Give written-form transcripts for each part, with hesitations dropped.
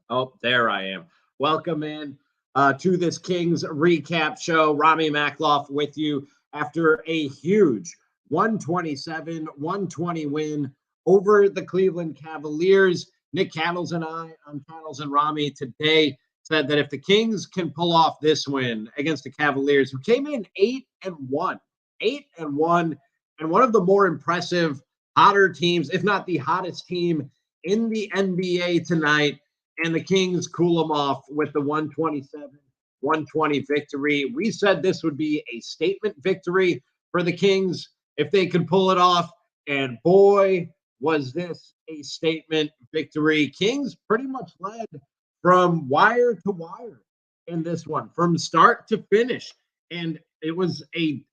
Oh, there I am. Welcome in to this Kings recap show. Rami Makloff with you after a huge 127-120 win over the Cleveland Cavaliers. Nick Cattles and I on Cattles and Rami today said that if the Kings can pull off this win against the Cavaliers, who came in 8-1, 8-1, and one of the more impressive, hotter teams, if not the hottest team in the NBA tonight, and the Kings cool them off with the 127-120 victory. We said this would be a statement victory for the Kings if they could pull it off. And boy, was this a statement victory. Kings pretty much led from wire to wire in this one, from start to finish. And it was a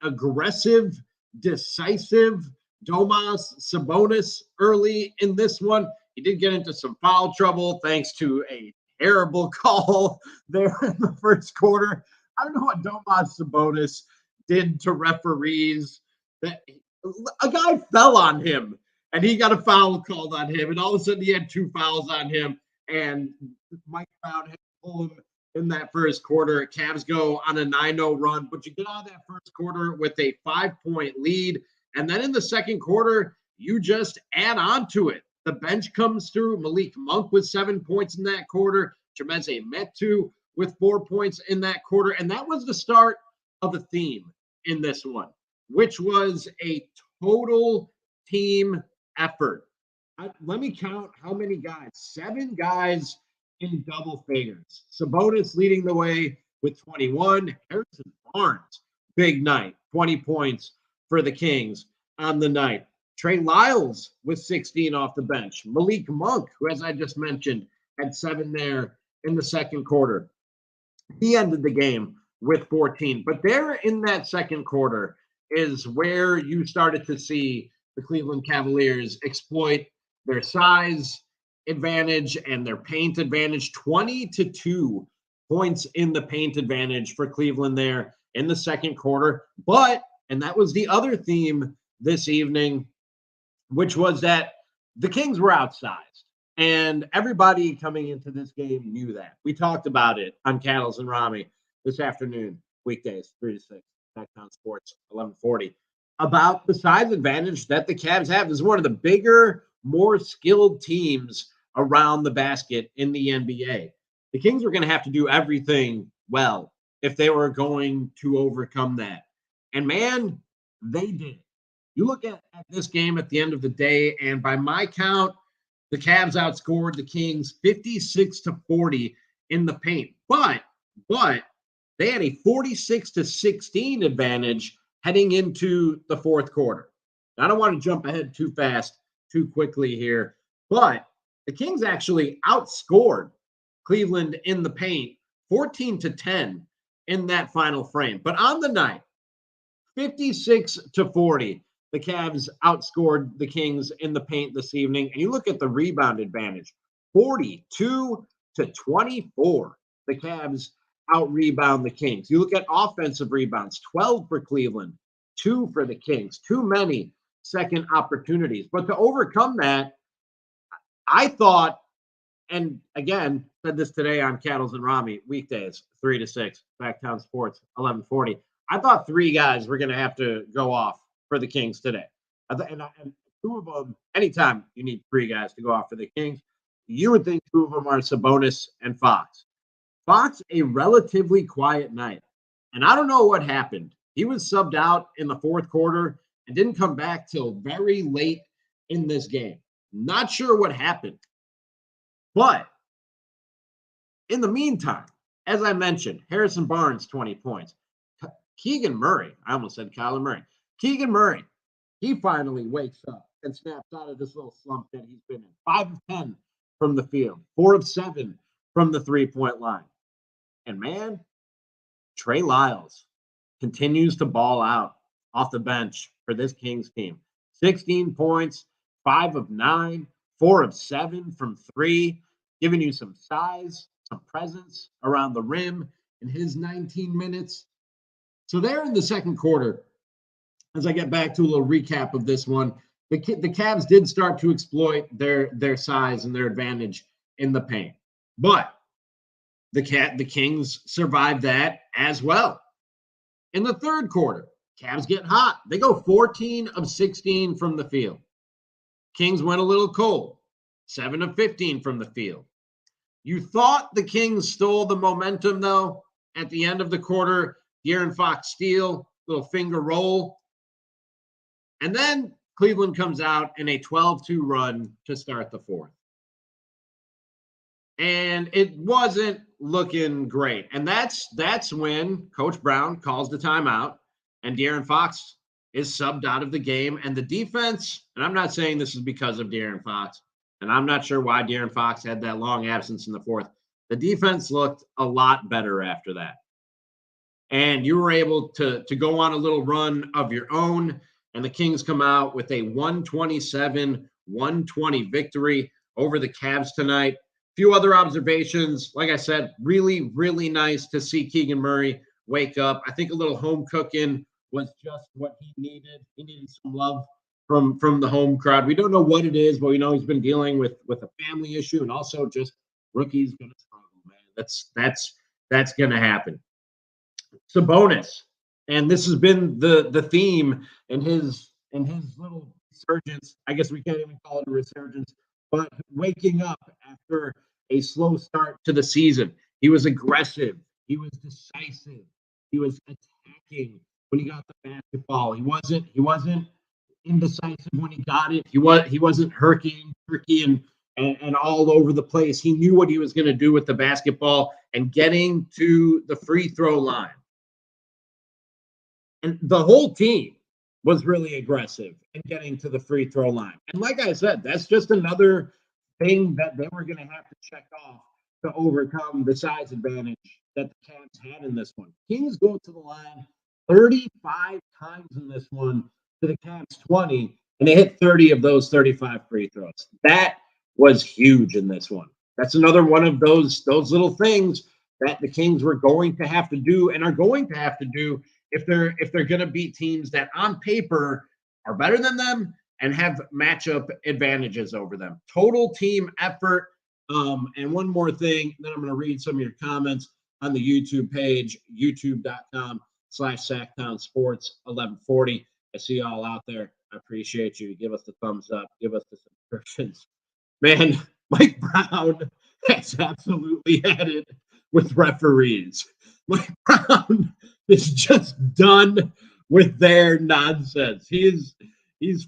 aggressive, decisive Domantas Sabonis early in this one. He did get into some foul trouble thanks to a terrible call there in the first quarter. I don't know what Domantas Sabonis did to referees. That a guy fell on him, and he got a foul called on him, and all of a sudden he had two fouls on him, and Mike Brown had to pull him in that first quarter. Cavs go on a 9-0 run, but you get out of that first quarter with a 5-point lead, and then in the second quarter, you just add on to it. The bench comes through. Malik Monk with 7 points in that quarter. Chimezie Metu with 4 points in that quarter. And that was the start of a theme in this one, which was a total team effort. Let me count how many guys. 7 guys in double figures. Sabonis leading the way with 21. Harrison Barnes, big night, 20 points for the Kings on the night. Trey Lyles with 16 off the bench. Malik Monk, who, as I just mentioned, had 7 there in the second quarter. He ended the game with 14. But there in that second quarter is where you started to see the Cleveland Cavaliers exploit their size advantage and their paint advantage. 20-2 points in the paint advantage for Cleveland there in the second quarter. But, and that was the other theme this evening, which was that the Kings were outsized. And everybody coming into this game knew that. We talked about it on Cattles and Rami this afternoon, weekdays, 3 to 6, Sactown Sports, 1140, about the size advantage that the Cavs have. This is one of the bigger, more skilled teams around the basket in the NBA. The Kings were going to have to do everything well if they were going to overcome that. And man, they did. You look at this game at the end of the day, and by my count, the Cavs outscored the Kings 56-40 in the paint. But they had a 46-16 advantage heading into the fourth quarter. I don't want to jump ahead too fast, too quickly here, but the Kings actually outscored Cleveland in the paint 14-10 in that final frame. But on the night, 56-40. The Cavs outscored the Kings in the paint this evening. And you look at the rebound advantage, 42-24. The Cavs out-rebound the Kings. You look at offensive rebounds, 12 for Cleveland, 2 for the Kings. Too many second opportunities. But to overcome that, I thought, and again, said this today on Cattles and Rami, weekdays, 3 to 6, Sactown Sports, 1140. I thought 3 guys were going to have to go off for the Kings today. And 2 of them, anytime you need 3 guys to go off for the Kings, you would think 2 of them are Sabonis and Fox. Fox, a relatively quiet night. And I don't know what happened. He was subbed out in the fourth quarter and didn't come back till very late in this game. Not sure what happened. But in the meantime, as I mentioned, Harrison Barnes, 20 points. Keegan Murray, I almost said Kyler Murray. Keegan Murray, he finally wakes up and snaps out of this little slump that he's been in. 5 of 10 from the field, 4 of 7 from the three-point line. And man, Trey Lyles continues to ball out off the bench for this Kings team. 16 points, 5 of 9, 4 of 7 from 3, giving you some size, some presence around the rim in his 19 minutes. So there in the second quarter, as I get back to a little recap of this one, the Cavs did start to exploit their size and their advantage in the paint. But the Kings survived that as well. In the third quarter, Cavs get hot. They go 14 of 16 from the field. Kings went a little cold, 7 of 15 from the field. You thought the Kings stole the momentum, though, at the end of the quarter. De'Aaron Fox steal, little finger roll. And then Cleveland comes out in a 12-2 run to start the fourth. And it wasn't looking great. And that's when Coach Brown calls the timeout and De'Aaron Fox is subbed out of the game. And the defense, and I'm not saying this is because of De'Aaron Fox, and I'm not sure why De'Aaron Fox had that long absence in the fourth. The defense looked a lot better after that. And you were able to go on a little run of your own. And the Kings come out with a 127-120 victory over the Cavs tonight. Few other observations. Like I said, really, really nice to see Keegan Murray wake up. I think a little home cooking was just what he needed. He needed some love from the home crowd. We don't know what it is, but we know he's been dealing with a family issue and also just rookies going to struggle, man. That's going to happen. Sabonis, and this has been the theme in his little resurgence. I guess we can't even call it a resurgence, but waking up after a slow start to the season. He was aggressive. He was decisive. He was attacking when he got the basketball. He wasn't indecisive when he got it. He wasn't herky and all over the place. He knew what he was going to do with the basketball and getting to the free throw line. And the whole team was really aggressive in getting to the free throw line. And like I said, that's just another thing that they were going to have to check off to overcome the size advantage that the Cavs had in this one. Kings go to the line 35 times in this one to the Cavs 20, and they hit 30 of those 35 free throws. That was huge in this one. That's another one of those little things that the Kings were going to have to do and are going to have to do if they're going to beat teams that on paper are better than them and have matchup advantages over them. Total team effort. And one more thing, then I'm going to read some of your comments on the YouTube page, youtube.com/Sactown Sports 1140. I see y'all out there. I appreciate you. Give us the thumbs up. Give us the subscriptions. Man, Mike Brown has absolutely had it with referees. Mike Brown is just done with their nonsense. He's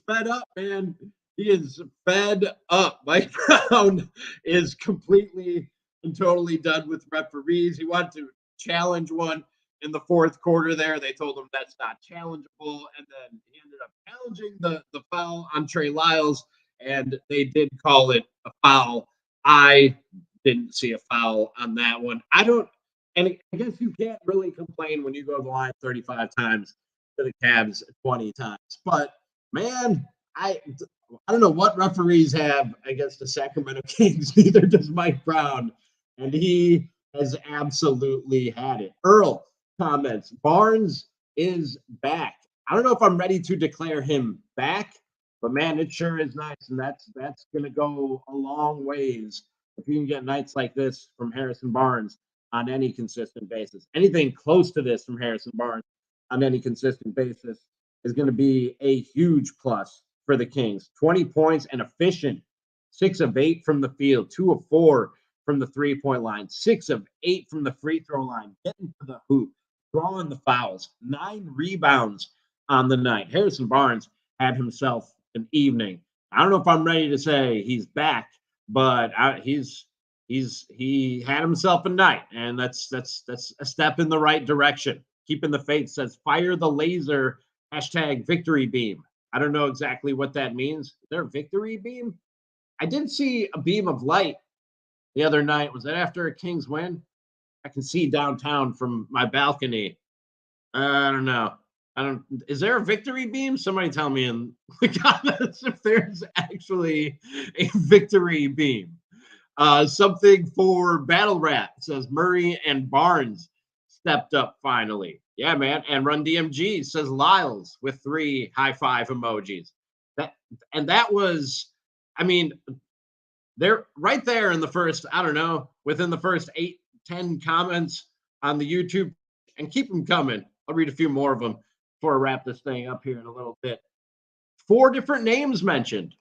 fed up, man. He is fed up. Mike Brown is completely and totally done with referees. He wanted to challenge one in the fourth quarter there. They told him that's not challengeable. And then he ended up challenging the foul on Trey Lyles, and they did call it a foul. I didn't see a foul on that one. And I guess you can't really complain when you go to the line 35 times to the Cavs 20 times. But, man, I don't know what referees have against the Sacramento Kings. Neither does Mike Brown. And he has absolutely had it. Earl comments, Barnes is back. I don't know if I'm ready to declare him back, but, man, it sure is nice. And that's going to go a long ways if you can get nights like this from Harrison Barnes on any consistent basis. Anything close to this from Harrison Barnes on any consistent basis is going to be a huge plus for the Kings. 20 points and efficient. 6 of 8 from the field. 2 of 4 from the three-point line. 6 of 8 from the free throw line. Getting to the hoop. Drawing the fouls. 9 rebounds on the night. Harrison Barnes had himself an evening. I don't know if I'm ready to say he's back, but he had himself a night, and that's a step in the right direction. Keeping the faith says fire the laser #victory beam. I don't know exactly what that means. Is there a victory beam? I did see a beam of light the other night. Was that after a Kings win? I can see downtown from my balcony. I don't know. Is there a victory beam? Somebody tell me in the comments if there's actually a victory beam. Something for Battle Rat. It says Murray and Barnes stepped up finally. Yeah, man. And Run DMG says Lyles with 3 high five emojis. That was, I mean, they're right there in the first, I don't know, within the first 8, 10 comments on the YouTube, and keep them coming. I'll read a few more of them before I wrap this thing up here in a little bit. 4 different names mentioned.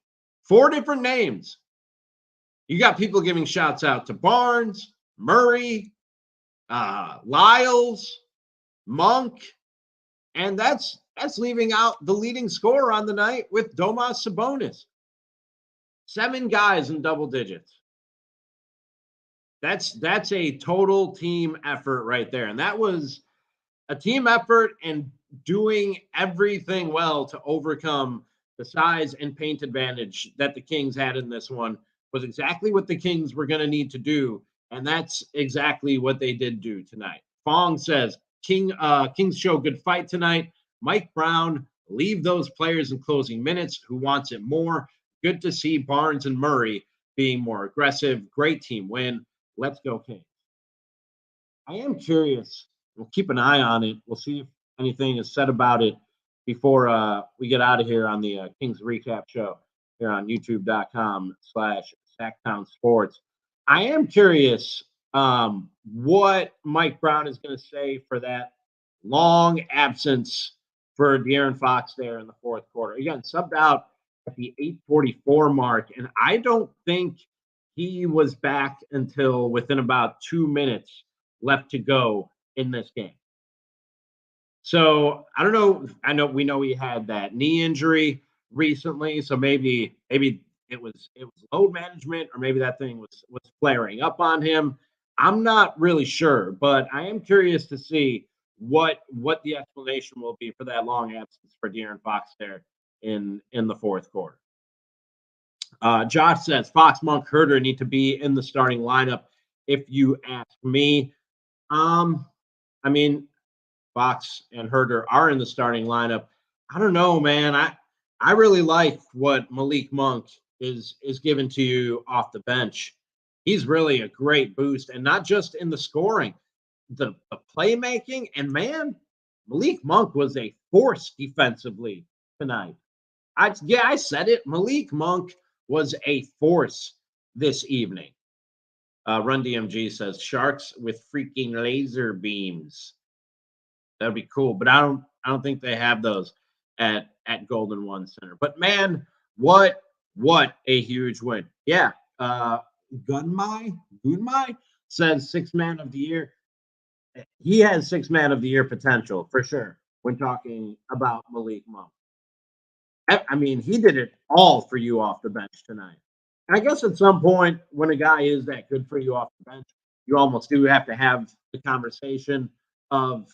4 different names. You got people giving shouts out to Barnes, Murray, Lyles, Monk, and that's leaving out the leading scorer on the night with Domantas Sabonis. 7 guys in double digits. That's a total team effort right there. And that was a team effort and doing everything well to overcome the size and paint advantage that the Kings had in this one was exactly what the Kings were going to need to do. And that's exactly what they did do tonight. Fong says, Kings show good fight tonight. Mike Brown, leave those players in closing minutes who wants it more. Good to see Barnes and Murray being more aggressive. Great team win. Let's go, Kings. I am curious. We'll keep an eye on it. We'll see if anything is said about it before we get out of here on the Kings Recap Show here on youtube.com/Sactown Sports. I am curious what Mike Brown is going to say for that long absence for De'Aaron Fox there in the fourth quarter. Again, subbed out at the 8:44 mark, and I don't think he was back until within about 2 minutes left to go in this game. So I don't know. We know he had that knee injury recently, so maybe it was load management, or maybe that thing was flaring up on him. I'm not really sure, but I am curious to see what the explanation will be for that long absence for De'Aaron Fox there in the fourth quarter. Josh says Fox, Monk, Herter need to be in the starting lineup. If you ask me, I mean, Fox and Herter are in the starting lineup. I don't know, man. I really like what Malik Monk is given to you off the bench. He's really a great boost, and not just in the scoring, the playmaking. And man, Malik Monk was a force defensively tonight. I said it. Malik Monk was a force this evening. Run DMG says Sharks with freaking laser beams. That'd be cool, but I don't think they have those at Golden One Center. But man, what a huge win! Yeah, Gunmai says 6 man of the year. He has 6 man of the year potential for sure when talking about Malik Monk. I mean, he did it all for you off the bench tonight. And I guess at some point, when a guy is that good for you off the bench, you almost do have to have the conversation of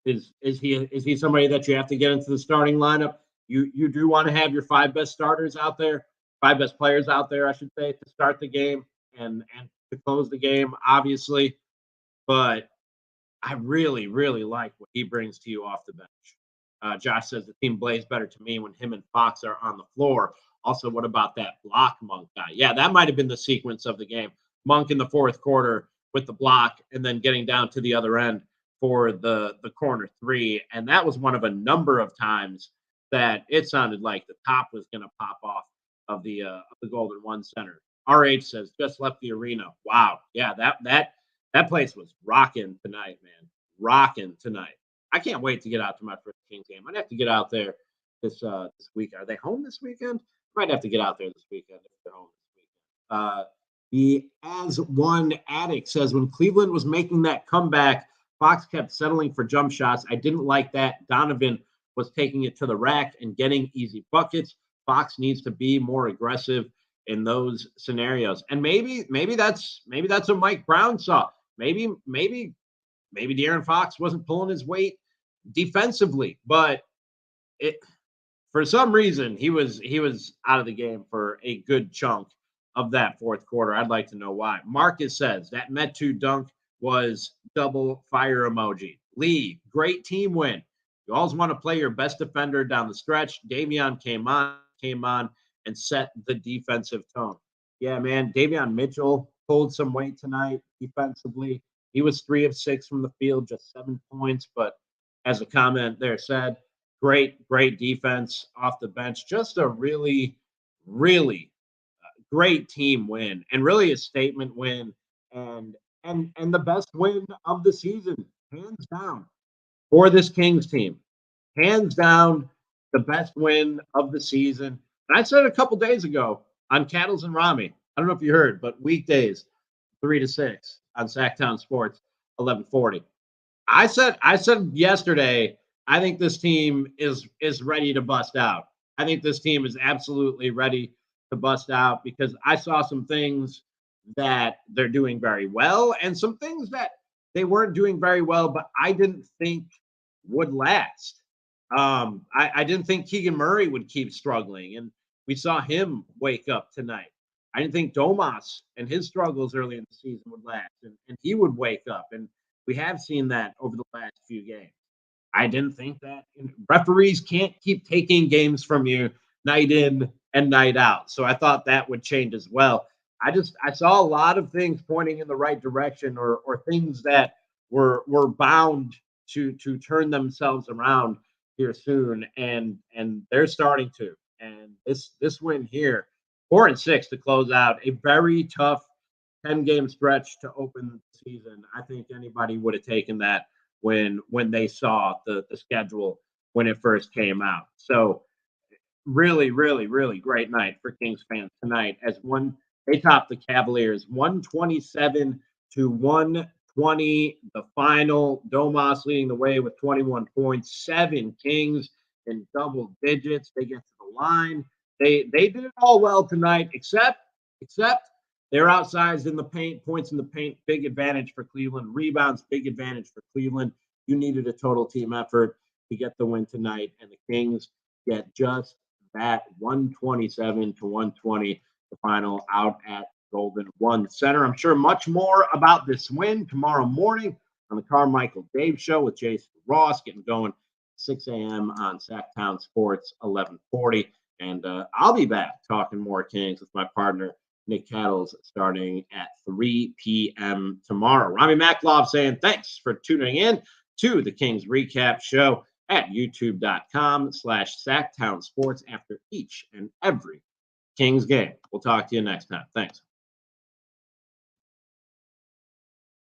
is he somebody that you have to get into the starting lineup? You do want to have your 5 best starters out there, 5 best players out there, I should say, to start the game and to close the game, obviously. But I really, really like what he brings to you off the bench. Josh says the team plays better to me when him and Fox are on the floor. Also, what about that block Monk guy? Yeah, that might have been the sequence of the game. Monk in the fourth quarter with the block and then getting down to the other end for the corner 3. And that was one of a number of times that it sounded like the top was going to pop off of the Golden One Center. RH says just left the arena. Wow. Yeah, that place was rocking tonight, man. Rocking tonight. I can't wait to get out to my first Kings game. I'd have to get out there this week. Are they home this weekend? Might have to get out there this weekend if they're home this weekend. The As One Addict says when Cleveland was making that comeback, Fox kept settling for jump shots. I didn't like that. Donovan was taking it to the rack and getting easy buckets. Fox needs to be more aggressive in those scenarios. And maybe that's what Mike Brown saw. Maybe De'Aaron Fox wasn't pulling his weight defensively, but for some reason he was out of the game for a good chunk of that fourth quarter. I'd like to know why. Marcus says that Metu dunk was double fire emoji. Lee, great team win. You always want to play your best defender down the stretch. Davion came on and set the defensive tone. Yeah, man, Davion Mitchell pulled some weight tonight defensively. He was 3 of 6 from the field, just 7 points. But as a comment there said, great defense off the bench. Just a really, really great team win and really a statement win and and the best win of the season, hands down, for this Kings team. Hands down, the best win of the season. And I said a couple days ago on Cattles and Rami. I don't know if you heard, but weekdays 3 to 6 on Sactown Sports 1140. I said yesterday, I think this team is ready to bust out. I think this team is absolutely ready to bust out because I saw some things that they're doing very well and some things that they weren't doing very well, but I didn't think would last. I didn't think Keegan Murray would keep struggling, and we saw him wake up tonight. I didn't think Domas and his struggles early in the season would last, and he would wake up. And we have seen that over the last few games. I didn't think that referees can't keep taking games from you night in and night out. So I thought that would change as well. I saw a lot of things pointing in the right direction or things that were bound to turn themselves around here soon and they're starting to. And this win here, 4-6 to close out a very tough 10-game stretch to open the season. I think anybody would have taken that when they saw the schedule when it first came out. So really, really, really great night for Kings fans tonight as they topped the Cavaliers 127-120. The final, Domas leading the way with 21 points, 7 Kings in double digits. They get to the line. They did it all well tonight, except they're outsized in the paint, points in the paint, big advantage for Cleveland. Rebounds, big advantage for Cleveland. You needed a total team effort to get the win tonight, and the Kings get just that 127-120, the final out at Golden One Center. I'm sure much more about this win tomorrow morning on the Carmichael Dave Show with Jason Ross, getting going 6 a.m. on Sactown Sports 1140. And I'll be back talking more Kings with my partner, Nick Cattles, starting at 3 p.m. tomorrow. Rami Maklov saying thanks for tuning in to the Kings Recap Show at youtube.com/Sactown Sports after each and every Kings game. We'll talk to you next time. Thanks.